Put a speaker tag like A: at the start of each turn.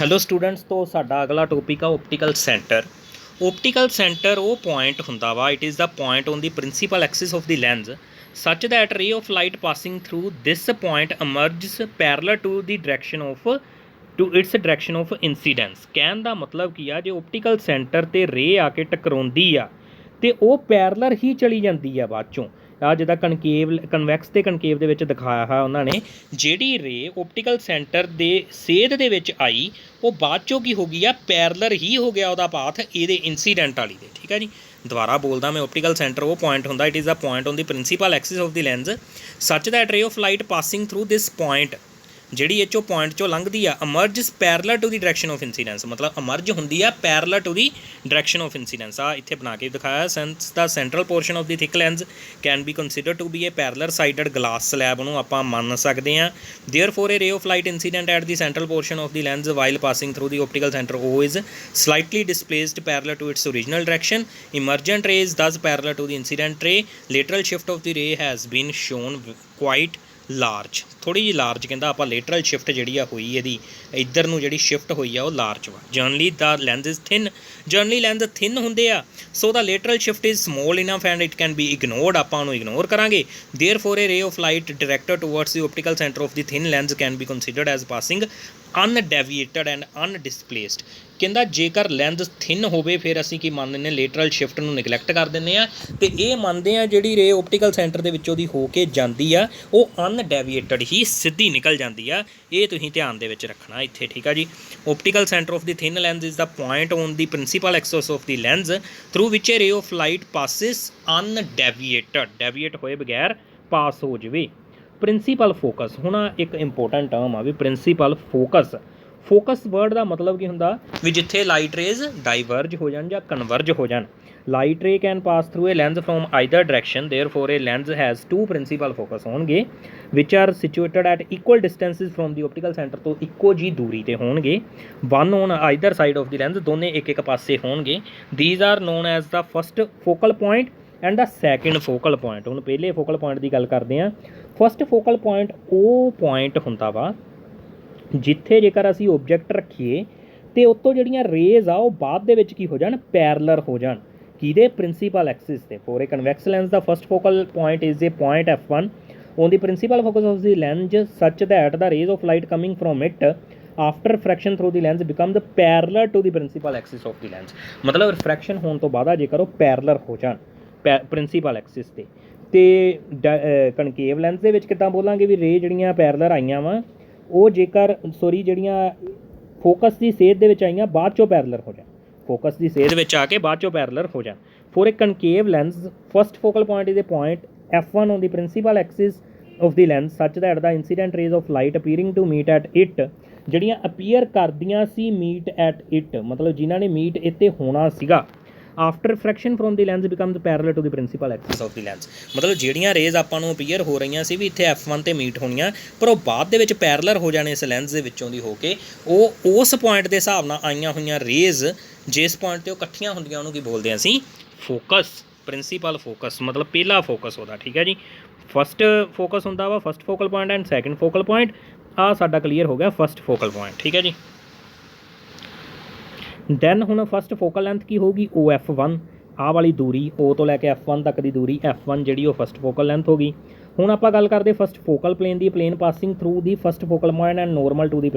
A: Hello students, तो साडा अगला टॉपिक आ ऑप्टिकल सेंटर। ऑप्टिकल सेंटर वो पॉइंट हुंदा वा, it is the point on the principal axis of the lens such that ray of light passing through this point emerges parallel to the direction of to its direction of incidence. कहण दा मतलब की आ, जे optical centre ते रे आके टकराउंदी आ ते ਉਹ parallel ਹੀ ਚਲੀ ਜਾਂਦੀ ਆ ਬਾਅਦ ਚੋਂ। ਆ ਜਿੱਦਾਂ ਕਨਵੈਕਸ ਤੇ ਕਨਕੇਵ ਦੇ ਵਿੱਚ ਦਿਖਾਇਆ ਹੈ ਉਹਨਾਂ ਨੇ, ਜਿਹੜੀ ਰੇ ਓਪਟੀਕਲ ਸੈਂਟਰ ਦੇ ਸੇਧ ਦੇ ਵਿੱਚ ਆਈ ਉਹ ਬਾਅਦ ਚੋਂ ਕੀ ਹੋ ਗਈ ਆ, ਪੈਰਲਰ ਹੀ ਹੋ ਗਿਆ ਉਹਦਾ ਪਾਥ ਇਹਦੇ ਇੰਸੀਡੈਂਟ ਵਾਲੀ ਦੇ। ਠੀਕ ਹੈ ਜੀ, ਦੁਬਾਰਾ ਬੋਲਦਾ ਮੈਂ, ਓਪਟੀਕਲ ਸੈਂਟਰ ਉਹ ਪੁਆਇੰਟ ਹੁੰਦਾ, it is a point on the principal axis of the lens such that ray of light passing through this point ਜਿਹੜੀ ਇਹ ਚੋਂ ਪੁਆਇੰਟ ਚੋਂ ਲੰਘਦੀ ਆ emerges parallel to the direction of incidence, ਮਤਲਬ emerge ਹੁੰਦੀ ਆ parallel to the direction of incidence. ਆ ਇੱਥੇ ਬਣਾ ਕੇ ਦਿਖਾਇਆ, ਸੈਂਸ ਦਾ central portion of the thick lens can be consider to B A parallel sided glass slab ਨੂੰ ਆਪਾਂ ਮੰਨ ਸਕਦੇ ਹਾਂ। ਦੇਅਰਫੋਰ a ray of light incident at the central portion of the lens while passing through the optical center O is slightly displaced parallel to its original direction. Emergent ray is thus parallel to the incident ray. Lateral shift of the ray has been shown quite large, ਥੋੜ੍ਹੀ ਜਿਹੀ large ਕਹਿੰਦਾ ਆਪਾਂ, ਲੇਟਰਲ shift ਜਿਹੜੀ ਆ ਹੋਈ ਇਹਦੀ ਇੱਧਰ ਨੂੰ ਜਿਹੜੀ ਸ਼ਿਫਟ ਹੋਈ ਆ ਉਹ ਲਾਰਜ ਵਾ। Generally the lens is thin, generally lens thin ਹੁੰਦੇ ਆ, so the lateral shift is small enough and it can be ignored, ਆਪਾਂ ਉਹਨੂੰ ਇਗਨੋਰ ਕਰਾਂਗੇ। Therefore a ray of light directed towards the optical centre of the thin lens can be considered as passing undeviated and undisplaced. ਕਹਿੰਦਾ ਜੇਕਰ lens thin ਹੋਵੇ ਫਿਰ ਅਸੀਂ ਕੀ ਮੰਨ ਲੈਂਦੇ, ਲੇਟਰਲ ਸ਼ਿਫਟ ਨੂੰ ਨਿਗਲੈਕਟ ਕਰ ਦਿੰਦੇ ਆ ਅਤੇ ਇਹ ਮੰਨਦੇ ਆ ਜਿਹੜੀ ਰੇ ਓਪਟੀਕਲ ਸੈਂਟਰ ਦੇ ਵਿੱਚੋਂ ਦੀ ਹੋ ਕੇ ਜਾਂਦੀ ਆ ਉਹ ਅਨਡੈਵੀਏਟਡ ਹੀ ਸਿੱਧੀ ਨਿਕਲ ਜਾਂਦੀ ਆ। ਇਹ ਤੁਸੀਂ ਧਿਆਨ ਦੇ ਵਿੱਚ ਰੱਖਣਾ ਇੱਥੇ। ਠੀਕ ਆ ਜੀ, optical centre of the thin lens is the point on the principal axis of the lens through which a ray of light passes undeviated, deviate ਹੋਏ ਬਗੈਰ ਪਾਸ ਹੋ ਜਾਵੇ। ਪ੍ਰਿੰਸੀਪਲ ਫੋਕਸ, ਹੁਣ ਇੱਕ ਇੰਪੋਰਟੈਂਟ ਟਰਮ ਆ ਵੀ ਪ੍ਰਿੰਸੀਪਲ ਫੋਕਸ। ਫੋਕਸ ਵਰਡ ਦਾ ਮਤਲਬ ਕੀ ਹੁੰਦਾ ਵੀ ਜਿੱਥੇ ਲਾਈਟ ਰੇਜ਼ ਡਾਈਵਰਜ ਹੋ ਜਾਣ ਜਾਂ ਕਨਵਰਜ ਹੋ ਜਾਣ। Light ray can pass through a lens from either direction, therefore a lens has two principal focus ਹੋਣਗੇ which are situated at equal distances from the optical centre ਤੋਂ ਇੱਕੋ ਜੀ ਦੂਰੀ ਤੇ ਹੋਣਗੇ। One on either side of the lens, ਦੋਨੇ ਇੱਕ ਇੱਕ ਪਾਸੇ ਹੋਣਗੇ। These are known as the first focal point and the second focal point. ਹੁਣ ਪਹਿਲੇ ਫੋਕਲ ਪੁਆਇੰਟ ਦੀ ਗੱਲ ਕਰਦੇ ਹਾਂ। ਫਸਟ ਫੋਕਲ ਪੁਆਇੰਟ ਉਹ ਪੁਆਇੰਟ ਹੁੰਦਾ ਵਾ ਜਿੱਥੇ ਜੇਕਰ ਅਸੀਂ ਓਬਜੈਕਟ ਰੱਖੀਏ ਅਤੇ ਉੱਤੋਂ ਜਿਹੜੀਆਂ ਰੇਜ਼ ਆ ਉਹ ਬਾਅਦ ਦੇ ਵਿੱਚ ਕੀ ਹੋ ਜਾਣ, ਪੈਰਲਰ ਹੋ ਜਾਣ ਕਿਹਦੇ, ਪ੍ਰਿੰਸੀਪਲ ਐਕਸਿਸ 'ਤੇ। ਫੋਰ ਏ ਕਨਵੈਕਸ ਲੈਂਸ ਦਾ first focal point is a point F1 on the principal focus of the lens such that the rays of light coming from it after refraction through the lens become the parallel to the principal axis of the lens. ਮਤਲਬ refraction ਹੋਣ ਤੋਂ ਬਾਅਦ ਜੇਕਰ ਉਹ parallel ਹੋ ਜਾਣ principal axis 'ਤੇ। ਅਤੇ ਕਨਕੇਵ ਲੈਂਸ ਦੇ ਵਿੱਚ ਕਿੱਦਾਂ ਬੋਲਾਂਗੇ ਵੀ ਰੇ ਜਿਹੜੀਆਂ ਪੈਰਲਰ ਆਈਆਂ ਵਾ ਉਹ ਜੇਕਰ ਜਿਹੜੀਆਂ ਫੋਕਸ ਦੀ ਸੇਧ ਦੇ ਵਿੱਚ ਆਈਆਂ ਬਾਅਦ ਚੋਂ ਪੈਰਲਰ ਹੋ ਜਾਣ, ਫੋਕਸ ਦੀ ਸੇਧ ਵਿੱਚ ਆ ਕੇ ਬਾਅਦ ਚੋਂ ਪੈਰਲਰ ਹੋ ਜਾਣ। For a concave lens first focal point is a point F1 on the principal axis of the lens such that the incident rays of light appearing to meet at it, ਜਿਹੜੀਆਂ appear ਕਰਦੀਆਂ ਸੀ meat at it, ਮਤਲਬ ਜਿਨ੍ਹਾਂ ਨੇ meat ਇੱਥੇ ਹੋਣਾ ਸੀਗਾ। After refraction from the lens becomes parallel to the principal axis of the lens, ਮਤਲਬ ਜਿਹੜੀਆਂ ਰੇਜ਼ ਆਪਾਂ ਨੂੰ ਅਪੀਅਰ ਹੋ ਰਹੀਆਂ ਸੀ ਵੀ ਇੱਥੇ F1 'ਤੇ ਮੀਟ ਹੋਣੀਆਂ, ਪਰ ਉਹ ਬਾਅਦ ਦੇ ਵਿੱਚ ਪੈਰਲਰ ਹੋ ਜਾਣੇ ਇਸ ਲੈਂਸ ਦੇ ਵਿੱਚੋਂ ਦੀ ਹੋ ਕੇ, ਉਹ ਉਸ ਪੁਆਇੰਟ ਦੇ ਹਿਸਾਬ ਨਾਲ ਆਈਆਂ ਹੋਈਆਂ ਰੇਜ਼ ਜਿਸ ਪੁਆਇੰਟ 'ਤੇ ਉਹ ਇਕੱਠੀਆਂ ਹੁੰਦੀਆਂ ਉਹਨੂੰ ਕੀ ਬੋਲਦੇ ਹਾਂ ਅਸੀਂ, ਫੋਕਸ। ਪ੍ਰਿੰਸੀਪਲ ਫੋਕਸ ਮਤਲਬ ਪਹਿਲਾ ਫੋਕਸ ਉਹਦਾ। ਠੀਕ ਹੈ ਜੀ, ਫਸਟ ਫੋਕਸ ਹੁੰਦਾ ਵਾ first focal point and second focal point. ਆਹ ਸਾਡਾ ਕਲੀਅਰ ਹੋ ਗਿਆ ਫਸਟ ਫੋਕਲ ਪੁਆਇੰਟ। ਠੀਕ ਹੈ ਜੀ, ਦੈਨ ਹੁਣ ਫਸਟ ਫੋਕਲ ਲੈਂਥ ਕੀ ਹੋਊਗੀ, OF1, ਆਹ ਵਾਲੀ ਦੂਰੀ O ਤੋਂ ਲੈ ਕੇ F1 ਤੱਕ ਦੀ ਦੂਰੀ F1 ਜਿਹੜੀ ਉਹ ਫਸਟ ਫੋਕਲ ਲੈਂਥ ਹੋ ਗਈ। ਹੁਣ ਆਪਾਂ ਗੱਲ ਕਰਦੇ ਫਸਟ ਫੋਕਲ ਪਲੇਨ ਦੀ, plane passing through the first focal point and normal to the